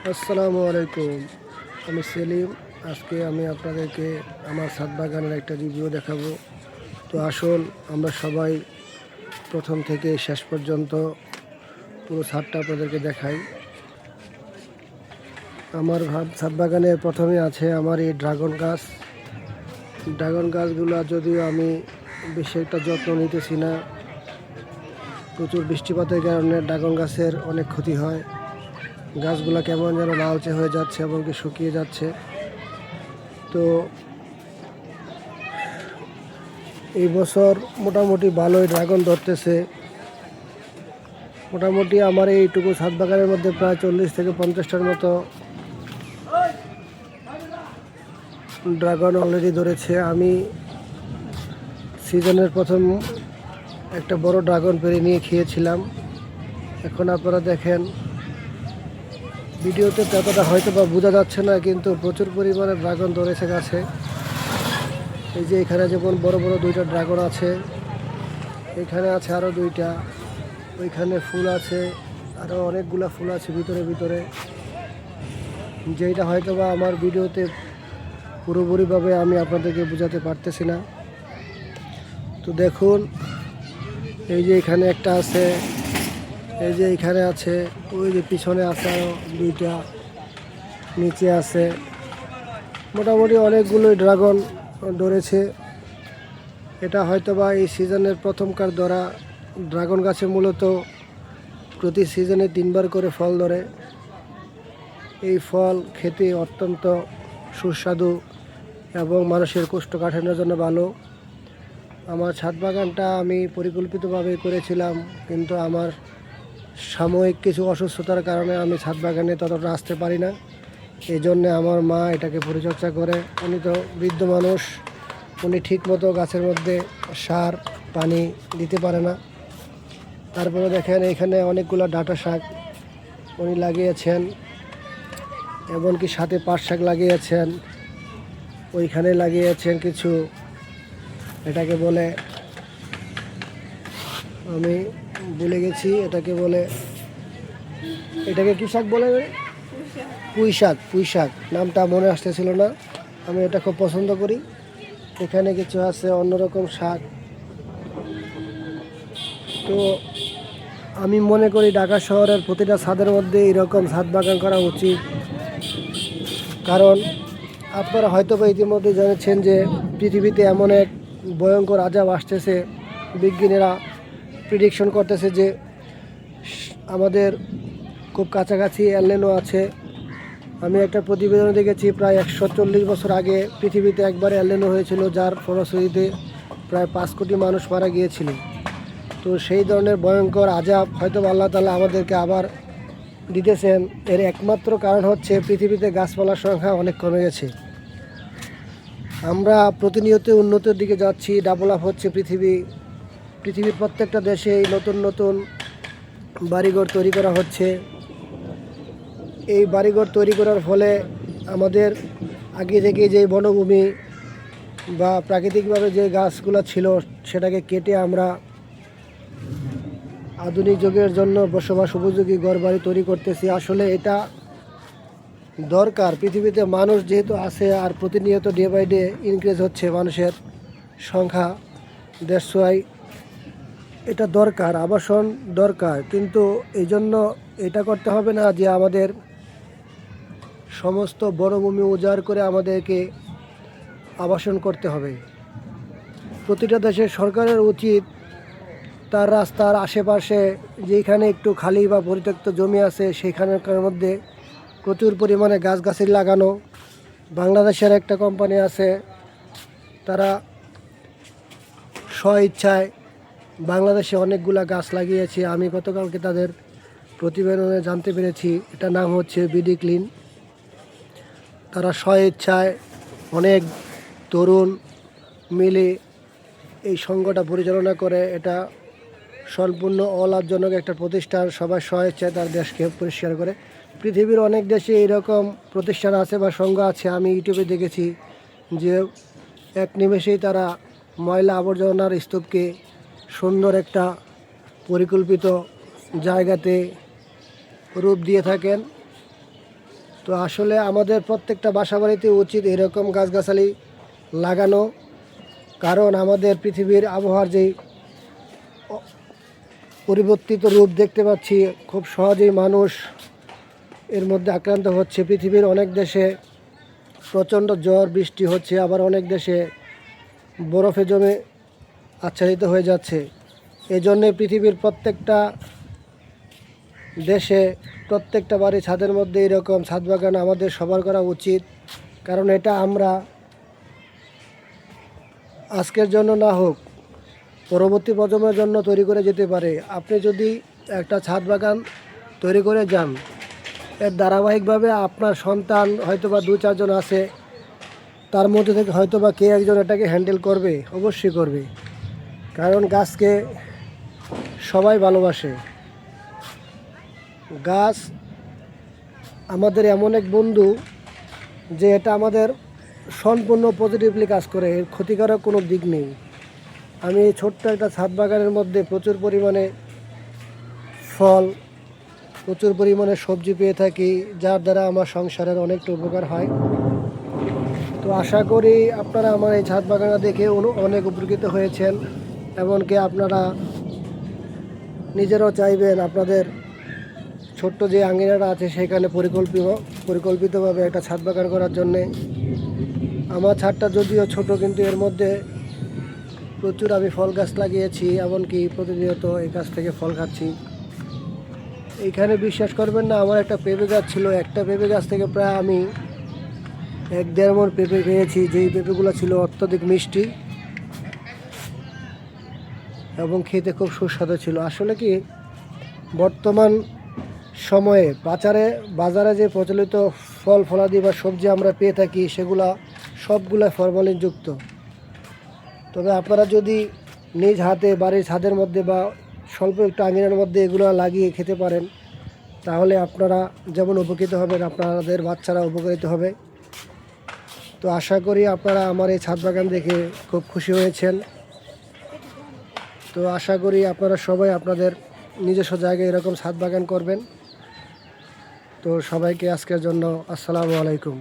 আসসালামু আলাইকুম। আমি সেলিম। আজকে আমি আপনাদেরকে আমার ছাদ বাগানের একটা রিভিউ দেখাবো। তো আসুন আমরা সবাই প্রথম থেকে শেষ পর্যন্ত পুরো ছাদটা আপনাদেরকে দেখাই। আমার ছাদ বাগানের প্রথমে আছে আমার এই ড্রাগন গাছ। ড্রাগন গাছগুলো যদিও আমি বেশি একটা যত্ন নিতেছি না, প্রচুর বৃষ্টিপাতের কারণে ড্রাগন গাছের অনেক ক্ষতি হয়। গাছগুলো কেমন যেন লালচে হয়ে যাচ্ছে এবং কি শুকিয়ে যাচ্ছে। তো এই বছর মোটামুটি ভালোই ড্রাগন ধরতেছে। মোটামুটি আমার এইটুকু ছাদ বাগানের মধ্যে প্রায় 40 থেকে 50টার মতো ড্রাগন অলরেডি ধরেছে। আমি সিজনের প্রথম একটা বড় ড্রাগন পেরে নিয়ে খেয়েছিলাম। এখন আপনারা দেখেন ভিডিওতে ততটা হয়তো বা বোঝা যাচ্ছে না, কিন্তু প্রচুর পরিমাণে ড্রাগন ধরেছে গাছে। এই যে এখানে যেমন বড় বড় 2টা ড্রাগন আছে, এখানে আছে আরও 2টা, ওইখানে ফুল আছে, আরও অনেকগুলা ফুল আছে ভিতরে ভিতরে, যেটা হয়তো বা আমার ভিডিওতে পুরোপুরিভাবে আমি আপনাদেরকে বোঝাতে পারতেছি না। তো দেখুন, এই যে এখানে একটা আছে, এই যে এখানে আছে, ওই যে পিছনে আছে আরও 2টা, নিচে আছে। মোটামুটি অনেকগুলোই ড্রাগন ধরেছে। এটা হয়তোবা এই সিজনের প্রথমকার ধরা ড্রাগন গাছে। মূলত প্রতি সিজনে 3বার করে ফল ধরে। এই ফল খেতে অত্যন্ত সুস্বাদু এবং মানুষের কোষ্ঠকাঠিন্যের জন্য ভালো। আমার ছাদ বাগানটা আমি পরিকল্পিতভাবে করেছিলাম, কিন্তু আমার সাময়িক কিছু অসুস্থতার কারণে আমি ছাদ বাগানে ততটা আসতে পারি না। এই জন্যে আমার মা এটাকে পরিচর্যা করে। উনি তো বৃদ্ধ মানুষ, উনি ঠিকমতো গাছের মধ্যে সার পানি দিতে পারে না। তারপরে দেখেন এখানে অনেকগুলো ডাঁটা শাক উনি লাগিয়েছেন, এমনকি সাথে পাট শাক লাগিয়েছেন। ওইখানে লাগিয়েছেন কিছু, এটাকে বলে, আমি ভুলে গেছি এটাকে বলে, এটাকে কী শাক বলে? পুঁই শাক। পুঁই শাক নামটা মনে আসতেছিল না। আমি এটা খুব পছন্দ করি। এখানে কিছু আছে অন্যরকম শাক। তো আমি মনে করি ঢাকা শহরের প্রতিটা ছাদের মধ্যে এরকম ছাদ বাগান করা উচিত। কারণ আপনারা হয়তো বা ইতিমধ্যে জেনেছেন যে পৃথিবীতে এমন এক ভয়ঙ্কর আজাব আসতেছে। বিজ্ঞানীরা প্রিডিকশন করতেছে যে আমাদের খুব কাছাকাছি এলিনো আছে। আমি একটা প্রতিবেদন দেখেছি, প্রায় 140 বছর আগে পৃথিবীতে একবার এলিনো হয়েছিল, যার ফলশ্রুতিতে প্রায় 5 কোটি মানুষ মারা গিয়েছিল। তো সেই ধরনের ভয়ঙ্কর আজাব হয়তো আল্লাহ তাআলা আমাদেরকে আবার দিতেছেন। এর একমাত্র কারণ হচ্ছে পৃথিবীতে গাছপালার সংখ্যা অনেক কমে গেছে। আমরা প্রতিনিয়ত উন্নতির দিকে যাচ্ছি, ডেভেলপ হচ্ছে পৃথিবীর প্রত্যেকটা দেশে নতুন নতুন বাড়িঘর তৈরি করা হচ্ছে। এই বাড়িঘর তৈরি করার ফলে আমাদের আগে থেকে যে বনভূমি বা প্রাকৃতিকভাবে যে গাছগুলো ছিল সেটাকে কেটে আমরা আধুনিক যুগের জন্য বসবাস উপযোগী ঘরবাড়ি তৈরি করতেছি। আসলে এটা দরকার। পৃথিবীতে মানুষ যেহেতু আছে আর প্রতিনিয়ত ডে বাই ডে ইনক্রিজ হচ্ছে মানুষের সংখ্যা, দ্যাটস ওয়াই এটা দরকার, আবাসন দরকার। কিন্তু এই জন্য এটা করতে হবে না যে আমাদের সমস্ত বনভূমি উজাড় করে আমাদেরকে আবাসন করতে হবে। প্রতিটা দেশের সরকারের উচিত তার রাস্তার আশেপাশে যেখানে একটু খালি বা পরিত্যক্ত জমি আছে সেখানকার মধ্যে প্রচুর পরিমাণে গাছগাছালি লাগানো। বাংলাদেশের একটা কোম্পানি আছে, তারা স্ব ইচ্ছায় বাংলাদেশে অনেকগুলা গাছ লাগিয়েছে। আমি গতকালকে তাদের প্রতিবেদনে জানতে পেরেছি, এটা নাম হচ্ছে বিডি ক্লিন। তারা স্ব ইচ্ছায় অনেক তরুণ মিলে এই সংঘটা পরিচালনা করে। এটা সম্পূর্ণ অলাভজনক একটা প্রতিষ্ঠান। সবাই স্ব ইচ্ছায় তার দেশকে পরিষ্কার করে। পৃথিবীর অনেক দেশে এরকম প্রতিষ্ঠান আছে বা সংঘ আছে। আমি ইউটিউবে দেখেছি যে এক নিমেষেই তারা ময়লা আবর্জনার স্তূপকে সুন্দর একটা পরিকল্পিত জায়গাতে রূপ দিয়ে থাকেন। তো আসলে আমাদের প্রত্যেকটা বাসাবাড়িতে উচিত এরকম গাছগাছালি লাগানো, কারণ আমাদের পৃথিবীর আবহাওয়ার যেই পরিবর্তিত রূপ দেখতে পাচ্ছি, খুব সহজেই মানুষ এর মধ্যে আক্রান্ত হচ্ছে। পৃথিবীর অনেক দেশে প্রচণ্ড ঝড় বৃষ্টি হচ্ছে, আবার অনেক দেশে বরফে জমে আচ্ছাদিত হয়ে যাচ্ছে। এই জন্যে পৃথিবীর প্রত্যেকটা দেশে প্রত্যেকটা বাড়ি ছাদের মধ্যে এরকম ছাদ বাগান আমাদের সবার করা উচিত, কারণ এটা আমরা আজকের জন্য না হোক পরবর্তী প্রজন্মের জন্য তৈরি করে যেতে পারে। আপনি যদি একটা ছাদ বাগান তৈরি করে যান, এর ধারাবাহিকভাবে আপনার সন্তান হয়তোবা 2-4 জন আছে, তার মধ্যে থেকে হয়তোবা কে একজন এটাকে হ্যান্ডেল করবে, অবশ্যই করবে, কারণ গাছকে সবাই ভালোবাসে। গাছ আমাদের এমন এক বন্ধু যে এটা আমাদের সম্পূর্ণ পজিটিভলি কাজ করে, এর ক্ষতিকারক কোনো দিক নেই। আমি এই ছোট্ট একটা ছাদ বাগানের মধ্যে প্রচুর পরিমাণে ফল, প্রচুর পরিমাণে সবজি পেয়ে থাকি, যার দ্বারা আমার সংসারের অনেকটা উপকার হয়। তো আশা করি আপনারা আমার এই ছাদ বাগানটা দেখে অনেক উপকৃত হয়েছেন, এমনকি আপনারা নিজেরাও চাইবেন আপনাদের ছোট্ট যে আঙিনাটা আছে সেখানে পরিকল্পিতভাবে একটা ছাদ বাগান করার জন্যে। আমার ছাদটা যদিও ছোট, কিন্তু এর মধ্যে প্রচুর আমি ফল গাছ লাগিয়েছি, এমনকি প্রতিনিয়ত এই গাছ থেকে ফল খাচ্ছি। এইখানে বিশ্বাস করবেন না, আমার একটা পেঁপে গাছ ছিল, একটা পেঁপে গাছ থেকে প্রায় আমি 1-1.5 মণ পেঁপে পেয়েছি, যেই পেঁপেগুলো ছিল অত্যধিক মিষ্টি এবং খেতে খুব সুস্বাদু ছিল। আসলে কি, বর্তমান সময়ে বাজারে যে প্রচলিত ফল ফলাদি বা সবজি আমরা পেয়ে থাকি, সেগুলা সবগুলা ফরমালিনযুক্ত। তবে আপনারা যদি নিজ হাতে বাড়ির ছাদের মধ্যে বা স্বল্প একটু আঙিনার মধ্যে এগুলো লাগিয়ে খেতে পারেন, তাহলে আপনারা যেমন উপকৃত হবেন, আপনাদের বাচ্চারা উপকৃত হবে। তো আশা করি আপনারা আমার এই ছাদ বাগান দেখে খুব খুশি হয়েছেন। তো আশা করি আপনারা সবাই আপনাদের নিজস্ব জায়গায় এরকম ছাদ বাগান করবেন। তো সবাইকে আজকের জন্য আসসালামু আলাইকুম।